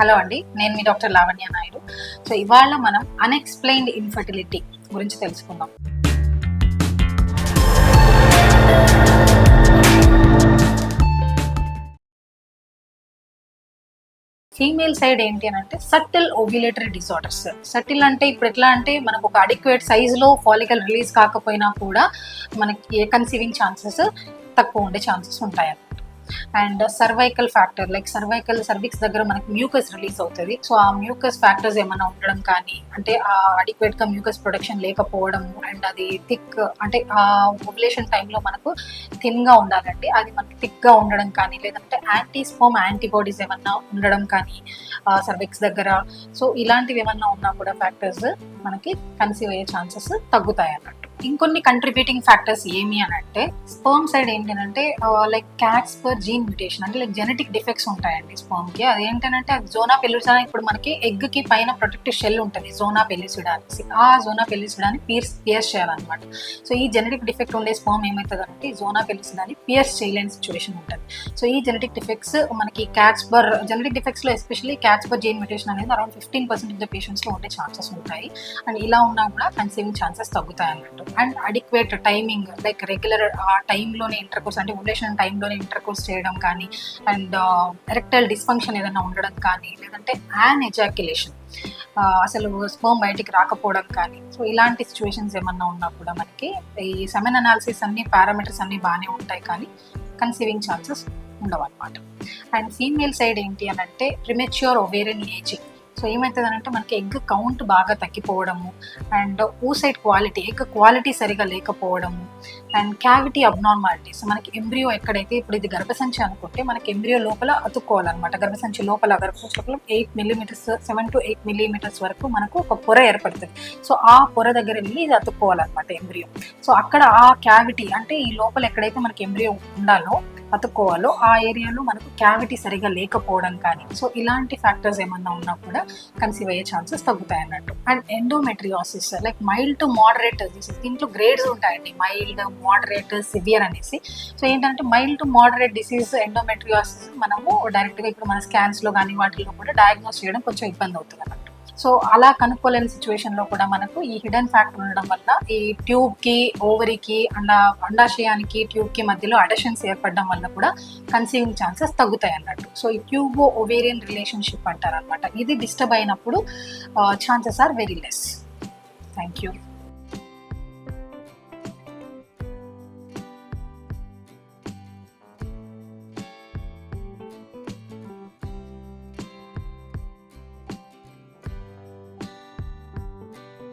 Hello అండి, నేను మీ doctor Lavanya Naidu. So ఇవాళ మనం అన్ఎక్స్ప్లెయిన్డ్ ఇన్ఫర్టిలిటీ గురించి తెలుసుకుందాం. ఫీమేల్ సైడ్ ఏంటి అని అంటే సటిల్ ఓవ్యులేటరీ డిసార్డర్స్. సటిల్ అంటే ఇప్పుడు ఎట్లా అంటే మనకు ఒక అడిక్వేట్ సైజులో ఫాలికల్ రిలీజ్ కాకపోయినా కూడా మనకి కన్సీవింగ్ ఛాన్సెస్ తక్కువ ఉండే ఛాన్సెస్ ఉంటాయి. And cervical factor like cervix దగ్గర మనకి మ్యూకస్ రిలీజ్ అవుతుంది. సో ఆ మ్యూకస్ ఫ్యాక్టర్స్ ఏమైనా ఉండడం కానీ, అంటే ఆ అడిక్వేట్ గా మ్యూకస్ ప్రొడక్షన్ లేకపోవడం, అండ్ అది థిక్ అంటే ఆ ఓవ్యులేషన్ టైంలో మనకు థిన్ గా ఉండాలండి, అది మనకి థిక్ గా ఉండడం కానీ, లేదంటే యాంటీస్పోమ్ యాంటీబాడీస్ ఏమన్నా ఉండడం కానీ సర్విక్స్ దగ్గర. సో ఇలాంటివి ఏమన్నా ఉన్నా కూడా ఫ్యాక్టర్స్ మనకి కన్సీవ్ అయ్యే ఛాన్సెస్ తగ్గుతాయి అన్నట్టు. ఇంకొన్ని కంట్రిబ్యూటింగ్ ఫ్యాక్టర్స్ ఏమి అని అంటే స్పర్మ్ సైడ్ ఏంటంటే లైక్ క్యాట్స్పర్ జీన్ మ్యూటేషన్, అంటే లైక్ జెనెటిక్ డిఫెక్ట్స్ ఉంటాయండి స్పర్మ్ కి. అదేంటంటే జోనా పెల్లుసిడా, ఇప్పుడు మనకి ఎగ్ కి పైన ప్రొటెక్టివ్ షెల్ ఉంటుంది జోనా పెల్లుసిడా అనేసి, ఆ జోనా పెల్లుసిడాని పియర్స్ చేయాలన్నమాట. సో ఈ జెనెటిక్ డిఫెక్ట్ ఉండే స్పర్మ్ ఏమవుతుంది అంటే జోనా పెల్లుసిడాని పియర్స్ చేయలేని సిచ్యువేషన్ ఉంటుంది. సో ఈ జెనెటిక్ డిఫెక్ట్స్ మనకి జెనెటిక్ డిఫెక్ట్స్ లో ఎస్పెషల్లీ క్యాట్స్పర్ జీన్ మ్యూటేషన్ అనేది అరౌండ్ 15% ఆఫ్ ద పేషెంట్స్ లో ఉండే ఛాన్సెస్ ఉంటాయి. అండ్ ఇలా ఉన్నా కూడా కన్సీవింగ్ ఛాన్సెస్ తగ్గుతాయి అన్నట్టు. And adequate timing like regular ఆ టైంలోనే ఇంటర్కోర్స్, అంటే ఓవ్యులేషన్ టైంలోనే ఇంటర్కోర్స్ చేయడం కానీ, అండ్ ఎరెక్టైల్ డిస్ఫంక్షన్ ఏదైనా ఉండడం కానీ, లేదంటే యాన్ ఎజాక్యులేషన్ అసలు స్పర్మ్ బయటికి రాకపోవడం కానీ. సో ఇలాంటి సిచ్యువేషన్స్ ఏమన్నా ఉన్నా కూడా మనకి ఈ సెమెన్ అనాలిసిస్ అన్ని పారామీటర్స్ అన్ని బాగానే ఉంటాయి, కానీ కన్సీవింగ్ ఛాన్సెస్ ఉండవు అనమాట. అండ్ ఫీమేల్ సైడ్ ఏంటి అని అంటే ప్రిమెచ్యూర్ ఓవేరియన్ ఏజింగ్. సో ఏమవుతుంది అంటే మనకి ఎగ్ కౌంట్ బాగా తగ్గిపోవడము, and oocyte quality, egg quality సరిగా లేకపోవడము, అండ్ క్యావిటీ అబ్నార్మాలిటీస్. మనకి ఎంబ్రియో ఎక్కడైతే, ఇప్పుడు ఇది గర్భసంచి అనుకుంటే మనకి ఎంబ్రియో లోపల అతుక్కోవాలన్నమాట. గర్భసంచి లోపల 8 మిల్లీమీటర్స్ 7 to 8 మిల్లీమీటర్స్ వరకు మనకు ఒక పొర ఏర్పడుతుంది. సో ఆ పొర దగ్గర వెళ్ళి ఇది అతుక్కోవాలన్నమాట ఎంబ్రియో. సో అక్కడ ఆ క్యావిటీ, అంటే ఈ లోపల ఎక్కడైతే మనకి ఎంబ్రియో ఉండాలో అతుక్కోవాలో ఆ ఏరియాలో మనకు క్యావిటీ సరిగా లేకపోవడం కానీ, సో ఇలాంటి ఫ్యాక్టర్స్ ఏమన్నా ఉన్నా కూడా కన్సీవ్ అయ్యే ఛాన్సెస్ తగ్గుతాయి అన్నట్టు. And endometriosis like mild to moderate disease. దీంట్లో గ్రేడ్స్ ఉంటాయండి, మైల్డ్, మోడరేట్, సివియర్ అనేసి. సో ఏంటంటే mild to moderate disease endometriosis మనము డైరెక్ట్గా ఇప్పుడు మన స్కాన్స్లో కానీ వాటిలో కూడా డయాగ్నోస్ చేయడం కొంచెం ఇబ్బంది అవుతుంది అన్నట్టు. సో అలా కనుక్కోలేని సిచ్యువేషన్లో కూడా మనకు ఈ హిడెన్ ఫ్యాక్టర్ ఉండడం వల్ల ఈ ట్యూబ్కి, ఓవరీకి, అండాశయానికి ట్యూబ్కి మధ్యలో అడెషన్స్ ఏర్పడడం వల్ల కూడా కన్సీవింగ్ ఛాన్సెస్ తగ్గుతాయి అన్నట్టు. సో ఈ ట్యూబో ఓవేరియన్ రిలేషన్షిప్ అంటారు అనమాట. ఇది డిస్టర్బ్ అయినప్పుడు chances are very less. Thank you.